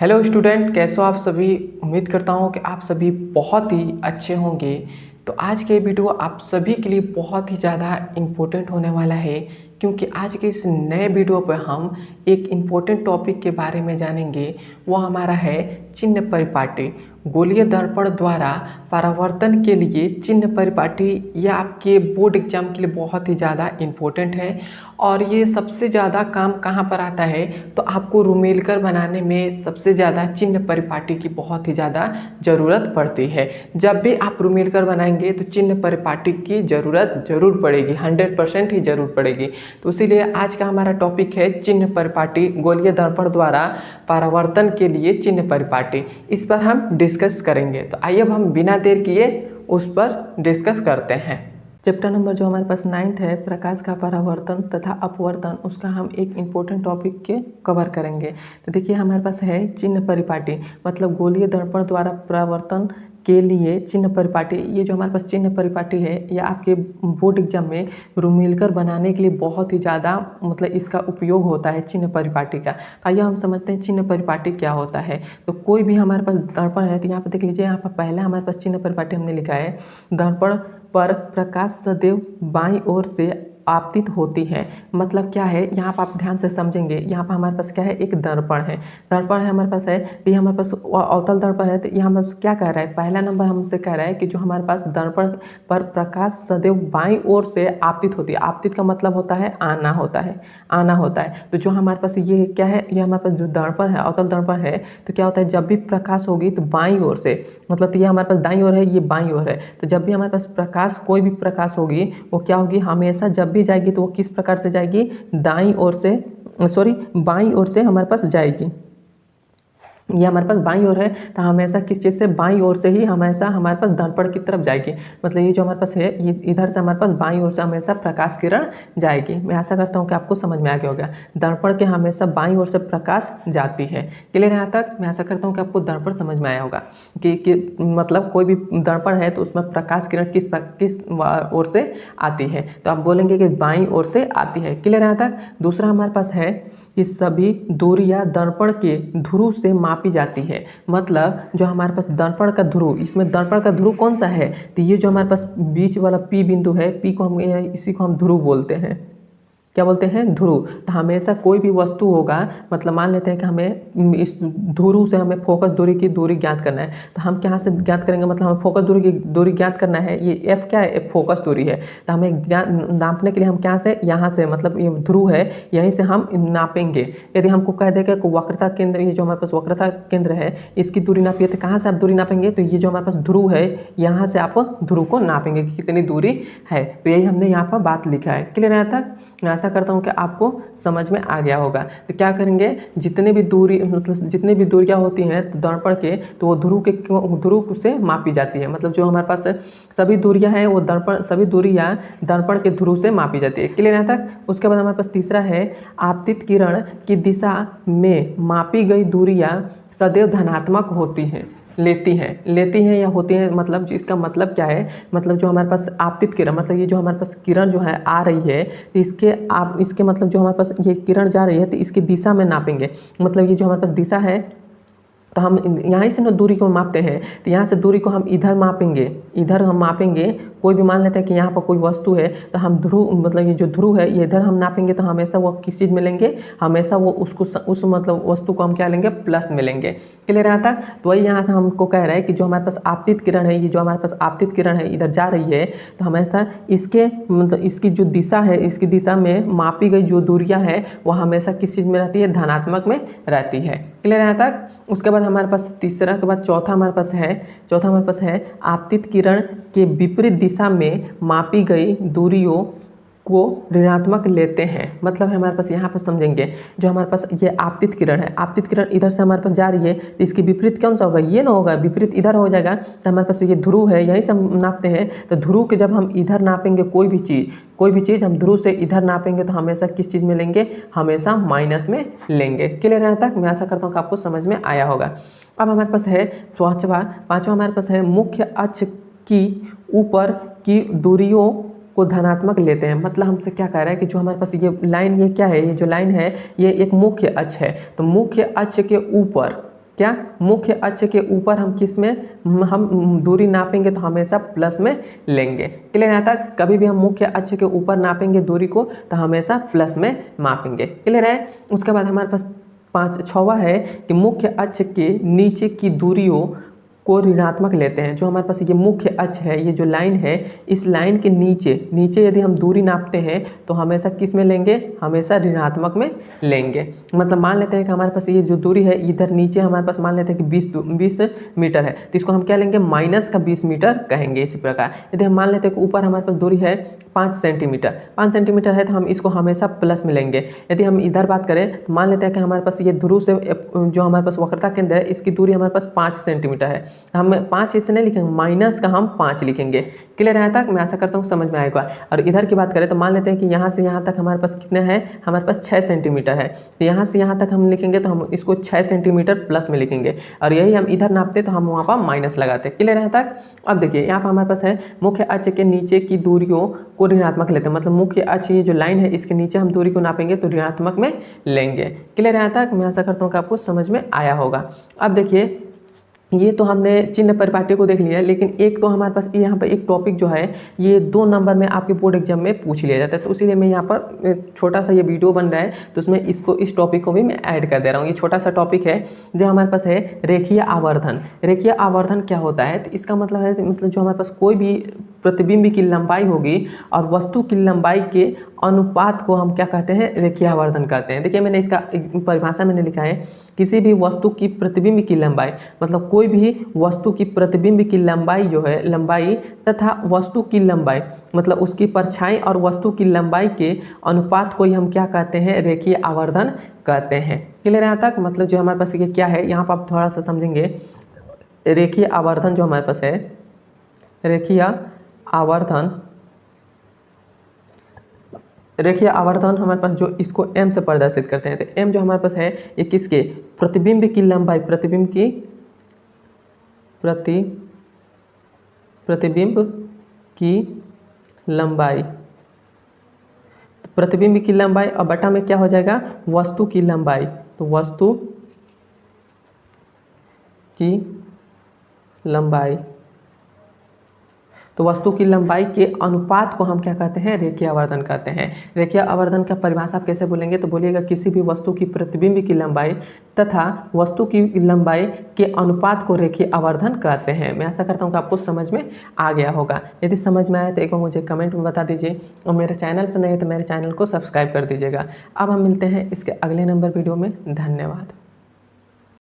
Hello student, कैसे हो आप सभी। उम्मीद करता हूँ कि आप सभी बहुत ही अच्छे होंगे। तो आज के वीडियो आप सभी के लिए बहुत ही ज़्यादा इम्पोर्टेंट होने वाला है, क्योंकि आज के इस नए वीडियो पर हम एक इम्पोर्टेंट टॉपिक के बारे में जानेंगे। वो हमारा है चिन्ह परिपाटी। गोलीय दर्पण द्वारा परावर्तन के लिए चिन्ह परिपाटी यह आपके बोर्ड एग्जाम के लिए बहुत ही ज़्यादा इम्पोर्टेंट है। और ये सबसे ज़्यादा काम कहाँ पर आता है, तो आपको रूमेलकर बनाने में सबसे ज़्यादा चिन्ह परिपाटी की बहुत ही ज़्यादा ज़रूरत पड़ती है। जब भी आप रूमेलकर बनाएंगे तो चिन्ह परिपाटी की ज़रूरत ज़रूर पड़ेगी, 100% ही ज़रूर पड़ेगी। तो इसीलिए आज का हमारा टॉपिक है चिन्ह परिपाटी, गोलीय दर्पण द्वारा परावर्तन के लिए चिन्ह परिपाटी। इस पर हम डिस्कस करेंगे। तो आइए अब हम बिना देर किए उस पर डिस्कस करते हैं। चैप्टर नंबर जो हमारे पास 9th है, प्रकाश का परावर्तन तथा अपवर्तन, उसका हम एक इम्पोर्टेंट टॉपिक के कवर करेंगे। तो देखिए हमारे पास है चिन्ह परिपाटी, मतलब गोलीय दर्पण द्वारा परावर्तन के लिए चिन्ह परिपाटी। ये जो हमारे पास चिन्ह परिपाटी है, यह आपके बोर्ड एग्जाम में रूमेलकर बनाने के लिए बहुत ही ज़्यादा मतलब इसका उपयोग होता है चिन्ह परिपाटी का। तो आइए हम समझते हैं चिन्ह परिपाटी क्या होता है। तो कोई भी हमारे पास दर्पण है, तो यहाँ पर देख लीजिए, यहाँ पर पहला हमारे पास चिन्ह परिपाटी हमने लिखा है, दर्पण पर प्रकाश सदैव बाईं ओर से आपतित होती है। मतलब क्या है, यहाँ पर आप ध्यान से समझेंगे। यहाँ पर हमारे पास क्या है, एक दर्पण है, दर्पण है हमारे पास है। तो ये हमारे पास अवतल दर्पण है। तो यहाँ पर क्या कह रहा है, पहला नंबर हमसे कह रहा है कि जो हमारे पास दर्पण पर प्रकाश सदैव बाईं ओर से आपतित होती है। आपतित का मतलब होता है आना, होता है आना होता है। तो जो हमारे पास ये क्या है, ये हमारे पास जो दर्पण है, अवतल दर्पण है, तो क्या होता है, जब भी प्रकाश होगी तो बाईं ओर से, मतलब तो ये हमारे पास दाईं ओर है, ये बाईं ओर है। तो जब भी हमारे पास प्रकाश, कोई भी प्रकाश होगी, वो क्या होगी, हमेशा जब भी जाएगी तो वो किस प्रकार से जाएगी, दाईं ओर से, बाईं ओर से हमारे पास जाएगी। ये हमारे पास बाईं ओर है, तो हमेशा किस चीज़ से, बाईं ओर से ही हमेशा हमारे पास दर्पण की तरफ जाएगी। मतलब ये जो हमारे पास है, ये इधर से हमारे पास बाईं ओर से हमेशा प्रकाश किरण जाएगी। मैं आशा करता हूँ कि आपको समझ में आ गया होगा। दर्पण के हमेशा बाईं ओर से प्रकाश जाती है। क्लियर है यहाँ तक। मैं आशा करता हूँ कि आपको दर्पण समझ में आया होगा कि मतलब कोई भी दर्पण है तो उसमें प्रकाश किरण किस ओर से आती है, तो आप बोलेंगे कि बाईं ओर से आती है। क्लियर है यहाँ तक। दूसरा हमारे पास है कि सभी दूरियां दर्पण के ध्रुव से मापी जाती है। मतलब जो हमारे पास दर्पण का ध्रुव, इसमें दर्पण का ध्रुव कौन सा है, तो ये जो हमारे पास बीच वाला पी बिंदु है, पी को हम, इसी को हम ध्रुव बोलते हैं। क्या बोलते हैं, ध्रुव। तो हमेशा कोई भी वस्तु होगा, मतलब मान लेते हैं कि हमें इस ध्रुव से हमें फोकस दूरी की दूरी ज्ञात करना है, तो हम क्या से ज्ञात करेंगे, मतलब हमें फोकस दूरी की दूरी ज्ञात करना है। ये एफ क्या है, फोकस दूरी है। तो हमें नापने के लिए हम क्या से, यहाँ से, मतलब ये ध्रुव है, यहीं से हम नापेंगे। यदि हमको कह देगा कि वक्रता केंद्र, ये जो हमारे पास वक्रता केंद्र है, इसकी दूरी नापिए, तो कहाँ से आप दूरी नापेंगे, तो ये जो हमारे पास ध्रुव है, यहाँ से आप ध्रुव को नापेंगे कि कितनी दूरी है। तो यही हमने यहाँ पर बात लिखा है। क्लियर है तक। मैं आशा करता हूँ कि आपको समझ में आ गया होगा। तो क्या करेंगे, जितने भी दूरी, मतलब जितनी भी दूरियां होती हैं दर्पण के, तो वो ध्रुव से मापी जाती है। मतलब जो हमारे पास सभी दूरियां हैं, वो सभी दूरियां दर्पण के ध्रुव से मापी जाती है। क्लियर है तक। उसके बाद हमारे पास तीसरा है, आपतित किरण की दिशा में मापी गई दूरियां सदैव धनात्मक होती हैं, लेती हैं या होती हैं। मतलब इसका मतलब क्या है, मतलब जो हमारे पास आपतित किरण, मतलब ये जो हमारे पास किरण जो है आ रही है, तो इसके मतलब जो हमारे पास ये किरण जा रही है, तो इसकी दिशा में नापेंगे। मतलब ये जो हमारे पास दिशा है, तो हम यहाँ से ना दूरी को मापते हैं, तो यहाँ से दूरी को हम इधर मापेंगे, इधर हम मापेंगे। कोई भी मान लेते हैं कि यहाँ पर कोई वस्तु है, तो हम ध्रुव, मतलब ये जो ध्रुव है, ये इधर हम नापेंगे, तो हमेशा वो किस चीज़ में लेंगे, हमेशा वो उस मतलब वस्तु को हम क्या लेंगे, प्लस में लेंगे। क्लियर है तक। तो वही यहाँ से हमको कह रहा है कि जो हमारे पास आपतित किरण है, ये जो हमारे पास आपतित किरण है इधर जा रही है, तो हमेशा इसके मतलब इसकी जो दिशा है, इसकी दिशा में मापी गई जो दूरियाँ है, वो हमेशा किस चीज़ में रहती है, धनात्मक में रहती है। क्लियर है तक। उसके बाद हमारे पास तीसरा के बाद चौथा हमारे पास है आपतित किरण के विपरीत दिशा में मापी गई दूरियों को ऋणात्मक लेते हैं। मतलब हमारे पास यहाँ पर समझेंगे, जो हमारे पास ये आपतित किरण है, आपतित किरण इधर से हमारे पास जा रही है, तो इसकी विपरीत कौन सा होगा, ये ना होगा, विपरीत इधर हो जाएगा। तो हमारे पास ये ध्रुव है, यहीं से हम नापते हैं। तो ध्रुव के जब हम इधर नापेंगे, कोई भी चीज़ हम ध्रुव से इधर नापेंगे, तो हमेशा किस चीज़ में लेंगे, हमेशा माइनस में लेंगे। क्लियर है तक। मैं आशा करता हूँ कि आपको समझ में आया होगा। अब हमारे पास है पाँचवा हमारे पास है, मुख्य अक्ष की ऊपर की दूरियों को धनात्मक लेते हैं। मतलब हमसे क्या कह रहा है कि जो हमारे पास ये लाइन, ये क्या है, ये जो लाइन है, ये एक मुख्य अक्ष है। तो मुख्य अक्ष के ऊपर क्या मुख्य अक्ष के ऊपर हम किस में हम दूरी नापेंगे तो हमेशा प्लस में लेंगे। क्लियर है? तक कभी भी हम मुख्य अक्ष के ऊपर नापेंगे दूरी को तो हमेशा प्लस में मापेंगे। क्लियर है? उसके बाद हमारे पास छवा है कि मुख्य अक्ष के नीचे की दूरियों को ऋणात्मक लेते हैं। जो हमारे पास ये मुख्य अक्ष है, ये जो लाइन है, इस लाइन के नीचे यदि हम दूरी नापते हैं तो हमेशा किस में लेंगे? हमेशा ऋणात्मक में लेंगे। मतलब मान लेते हैं कि हमारे पास ये जो दूरी है इधर नीचे हमारे पास मान लेते हैं कि 20 मीटर है, तो इसको हम क्या लेंगे? माइनस का 20 मीटर कहेंगे। इसी प्रकार यदि हम मान लेते हैं कि ऊपर हमारे पास दूरी है 5 सेंटीमीटर है तो हम इसको हमेशा प्लस में लेंगे। यदि हम इधर बात करें तो मान लेते हैं कि हमारे पास ये ध्रुव से जो हमारे पास वक्रता केंद्र है इसकी दूरी हमारे पास 5 सेंटीमीटर है, हम 5 इसे नहीं लिखेंगे, माइनस का हम 5 लिखेंगे। क्लियर है? तक मैं आशा करता हूँ समझ में आएगा। और इधर की बात करें तो मान लेते हैं कि यहाँ से यहाँ तक हमारे पास कितना है? हमारे पास 6 सेंटीमीटर है, तो यहाँ से यहाँ तक हम लिखेंगे तो हम इसको 6 सेंटीमीटर प्लस में लिखेंगे, और यही हम इधर नापते तो हम वहाँ पर माइनस लगाते। क्लियर है? तक अब देखिए यहाँ पर हमारे पास है मुख्य अक्ष के नीचे की दूरियों को ऋणात्मक लेते हैं। मतलब मुख्य अक्ष ये जो लाइन है इसके नीचे हम दूरी को नापेंगे तो ऋणात्मक में लेंगे। क्लियर है? तक मैं आशा करता हूँ कि आपको समझ में आया होगा। अब देखिए ये तो हमने चिन्ह परिपाटी को देख लिया, लेकिन एक तो हमारे पास यहाँ पर एक टॉपिक जो है ये 2 नंबर में आपके बोर्ड एग्जाम में पूछ लिया जाता है, तो इसीलिए मैं यहाँ पर छोटा सा ये वीडियो बन रहा है तो उसमें इस टॉपिक को भी मैं ऐड कर दे रहा हूँ। ये छोटा सा टॉपिक है जो हमारे पास है रेखीय आवर्धन। रेखीय आवर्धन क्या होता है? तो इसका मतलब है मतलब जो हमारे पास कोई भी प्रतिबिंब की लंबाई होगी और वस्तु की लंबाई के अनुपात को हम क्या कहते हैं? रेखीय आवर्धन कहते हैं। देखिए मैंने इसका परिभाषा मैंने लिखा है, किसी भी वस्तु की प्रतिबिंब की लंबाई, मतलब कोई भी वस्तु की प्रतिबिंब की लंबाई जो है लंबाई तथा वस्तु की लंबाई मतलब उसकी परछाई और वस्तु की लंबाई के अनुपात को ही हम क्या कहते हैं? रेखीय आवर्धन कहते हैं। क्लियर है? यहाँ तक मतलब जो हमारे पास ये क्या है यहाँ पर आप थोड़ा सा समझेंगे। रेखीय आवर्धन जो हमारे पास है, रेखीय आवर्धन हमारे पास जो इसको m से प्रदर्शित करते हैं, तो m जो हमारे पास है ये किसके? प्रतिबिंब की लंबाई, प्रतिबिंब की लंबाई, प्रतिबिंब की लंबाई और बटा में क्या हो जाएगा? वस्तु की लंबाई, तो वस्तु की लंबाई, तो वस्तु की लंबाई के अनुपात को हम क्या कहते हैं? रेखीय आवर्धन कहते हैं। रेखीय आवर्धन का परिभाषा आप कैसे बोलेंगे? तो बोलिएगा किसी भी वस्तु की प्रतिबिंब की लंबाई तथा वस्तु की लंबाई के अनुपात को रेखीय आवर्धन कहते हैं। मैं आशा करता हूँ कि आपको समझ में आ गया होगा। यदि समझ में आया तो एक बार मुझे कमेंट में बता दीजिए, और मेरे चैनल पर नहीं है तो मेरे चैनल को सब्सक्राइब कर दीजिएगा। अब हम मिलते हैं इसके अगले नंबर वीडियो में। धन्यवाद।